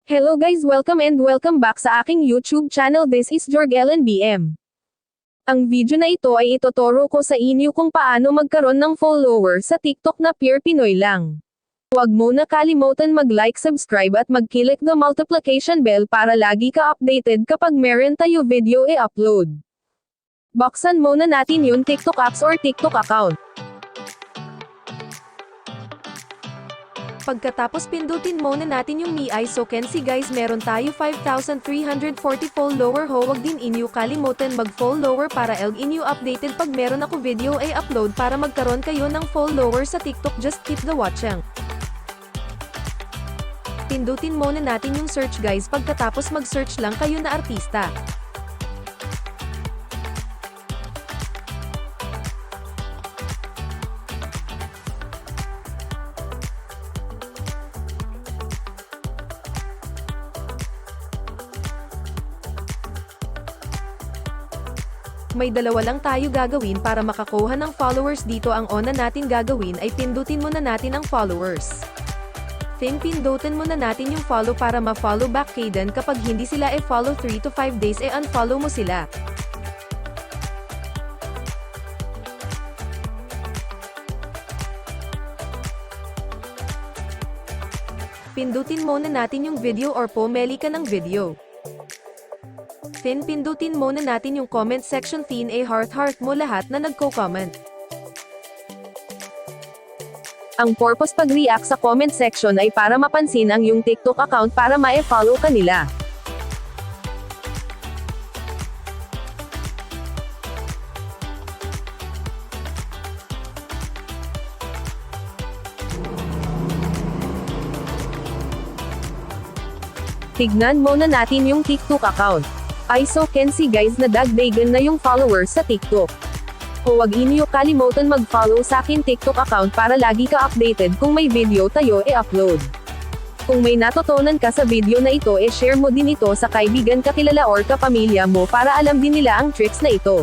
Hello guys, welcome back sa aking YouTube channel. This is Jorgellen BM. Ang video na ito ay ituturo ko sa inyo kung paano magkaroon ng follower sa TikTok na pure Pinoy lang. Huwag mo na kalimutan mag-like, subscribe at mag-click the multiplication bell para lagi ka updated kapag meron tayo video i-upload. Buksan muna natin yung TikTok apps or TikTok account. Pagkatapos pindutin muna natin yung Me I So Can See guys, meron tayo 5,340 follower ho. Wag din inyo kalimutan mag-follower para inyo updated pag meron ako video ay upload para magkaroon kayo ng follower sa TikTok. Just keep the watching. Pindutin muna natin yung search guys, pagkatapos mag-search lang kayo na artista. May dalawa lang tayo gagawin para makakuha ng followers dito. Ang una natin gagawin ay pindutin muna natin ang followers. Then pindutin muna natin yung follow para ma-follow back kay Dan. Kapag hindi sila follow 3 to 5 days unfollow mo sila. Pindutin muna natin yung video or pumili ka ng video. Then pindutin muna natin yung comment section, tin heart mo lahat na nagko-comment. Ang purpose pag-react sa comment section ay para mapansin ang yung TikTok account para ma-follow ka nila. Tignan muna natin yung TikTok account. I so can see guys na dagdagan na yung followers sa TikTok. Huwag inyo kalimutan mag-follow sa akin TikTok account para lagi ka updated kung may video tayo i-upload. Kung may natutunan ka sa video na ito share mo din ito sa kaibigan, kakilala or kapamilya mo para alam din nila ang tricks na ito.